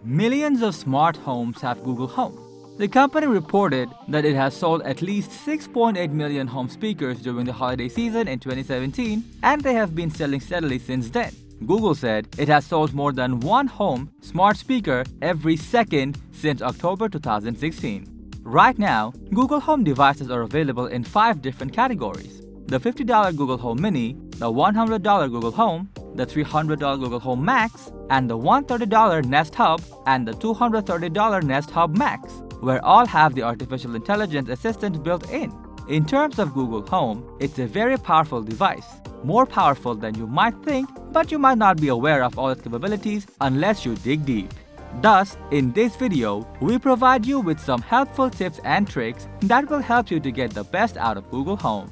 Millions of smart homes have Google Home. The company reported that it has sold at least 6.8 million home speakers during the holiday season in 2017, and they have been selling steadily since then. Google said it has sold more than one home smart speaker every second since October 2016. Right now, Google Home devices are available in 5 different categories: the $50 Google Home Mini, the $100 Google Home, the $300 Google Home Max, and the $130 Nest Hub and the $230 Nest Hub Max, where all have the artificial intelligence assistant built in. In terms of Google Home, it's a very powerful device, more powerful than you might think, but you might not be aware of all its capabilities unless you dig deep. Thus, in this video, we provide you with some helpful tips and tricks that will help you to get the best out of Google Home.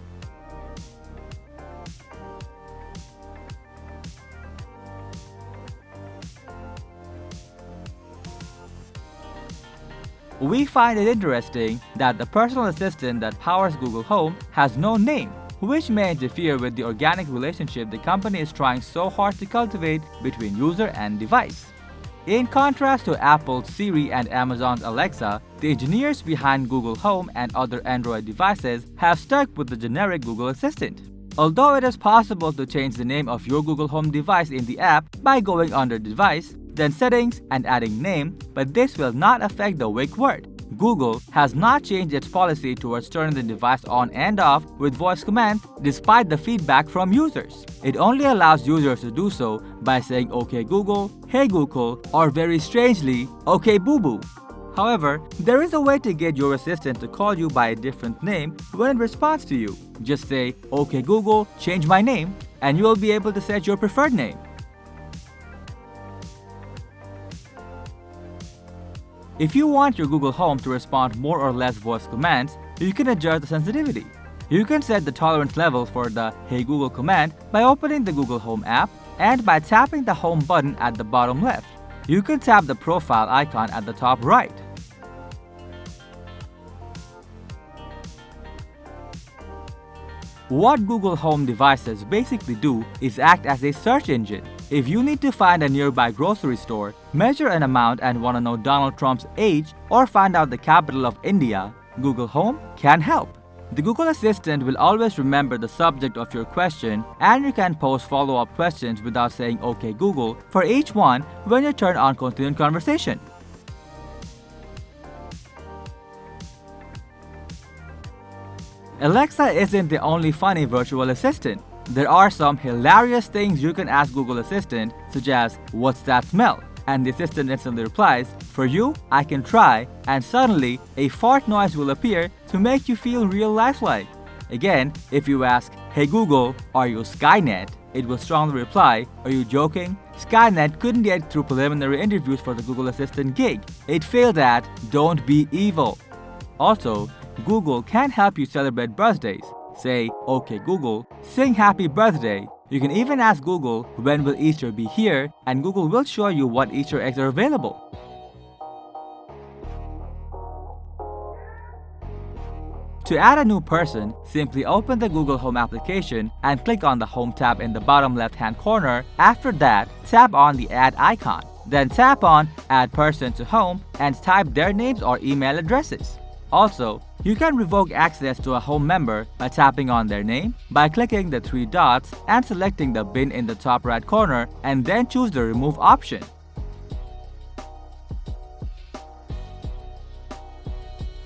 We find it interesting that the personal assistant that powers Google Home has no name, which may interfere with the organic relationship the company is trying so hard to cultivate between user and device. In contrast to Apple's Siri and Amazon's Alexa, the engineers behind Google Home and other Android devices have stuck with the generic Google Assistant. Although it is possible to change the name of your Google Home device in the app by going under Device, then Settings and adding Name, but this will not affect the wake word. Google has not changed its policy towards turning the device on and off with voice commands despite the feedback from users. It only allows users to do so by saying "OK Google," "Hey Google," or very strangely, "OK Boo Boo." However, there is a way to get your assistant to call you by a different name when it responds to you. Just say "OK Google, change my name," and you will be able to set your preferred name. If you want your Google Home to respond more or less voice commands, you can adjust the sensitivity. You can set the tolerance level for the "Hey Google" command by opening the Google Home app and by tapping the Home button at the bottom left. You can tap the profile icon at the top right. What Google Home devices basically do is act as a search engine. If you need to find a nearby grocery store, measure an amount and want to know Donald Trump's age, or find out the capital of India, Google Home can help. The Google Assistant will always remember the subject of your question, and you can pose follow-up questions without saying "OK Google" for each one when you turn on continued conversation. Alexa isn't the only funny virtual assistant. There are some hilarious things you can ask Google Assistant, such as "What's that smell?" and the assistant instantly replies, "For you, I can try," and suddenly a fart noise will appear to make you feel real lifelike. Again, if you ask, "Hey Google, are you Skynet?" it will strongly reply, "Are you joking? Skynet couldn't get through preliminary interviews for the Google Assistant gig. It failed at Don't Be Evil." Also, Google can help you celebrate birthdays. Say "OK Google, sing happy birthday." You can even ask Google, "When will Easter be here?" and Google will show you what Easter eggs are available. To add a new person, simply open the Google Home application and click on the Home tab in the bottom left-hand corner. After that, tap on the Add icon. Then tap on Add Person to Home and type their names or email addresses. Also, you can revoke access to a home member by tapping on their name, by clicking the 3 dots and selecting the bin in the top right corner, and then choose the Remove option.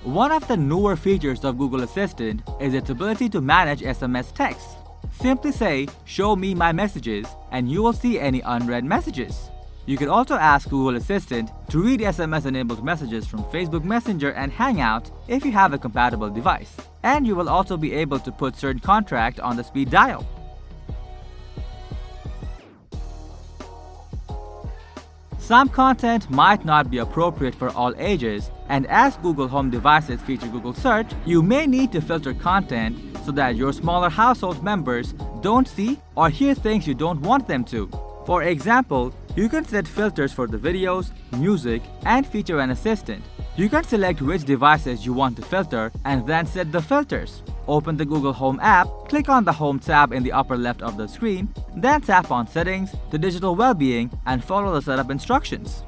One of the newer features of Google Assistant is its ability to manage SMS texts. Simply say "Show me my messages," and you will see any unread messages. You can also ask Google Assistant to read SMS-enabled messages from Facebook Messenger and Hangouts if you have a compatible device. And you will also be able to put certain contract on the speed dial. Some content might not be appropriate for all ages, and as Google Home devices feature Google Search, you may need to filter content so that your smaller household members don't see or hear things you don't want them to. For example, you can set filters for the videos, music, and feature an assistant. You can select which devices you want to filter and then set the filters. Open the Google Home app, click on the Home tab in the upper left of the screen, then tap on Settings, the Digital Wellbeing, and follow the setup instructions.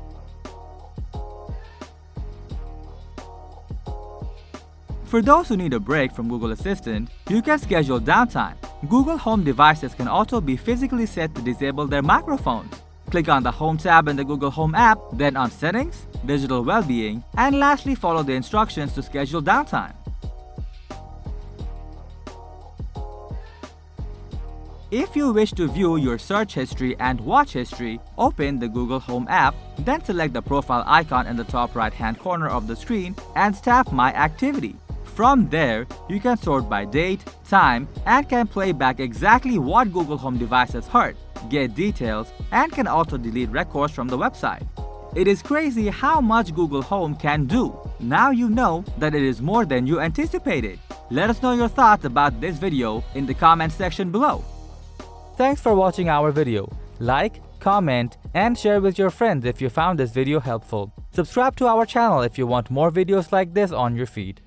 For those who need a break from Google Assistant, you can schedule downtime. Google Home devices can also be physically set to disable their microphones. Click on the Home tab in the Google Home app, then on Settings, Digital Wellbeing, and lastly follow the instructions to schedule downtime. If you wish to view your search history and watch history, open the Google Home app, then select the profile icon in the top right-hand corner of the screen and tap My Activity. From there, you can sort by date, time, and can play back exactly what Google Home devices heard, get details, and can also delete records from the website. It is crazy how much Google Home can do. Now you know that it is more than you anticipated. Let us know your thoughts about this video in the comment section below. Thanks for watching our video. Like, comment, and share with your friends if you found this video helpful. Subscribe to our channel if you want more videos like this on your feed.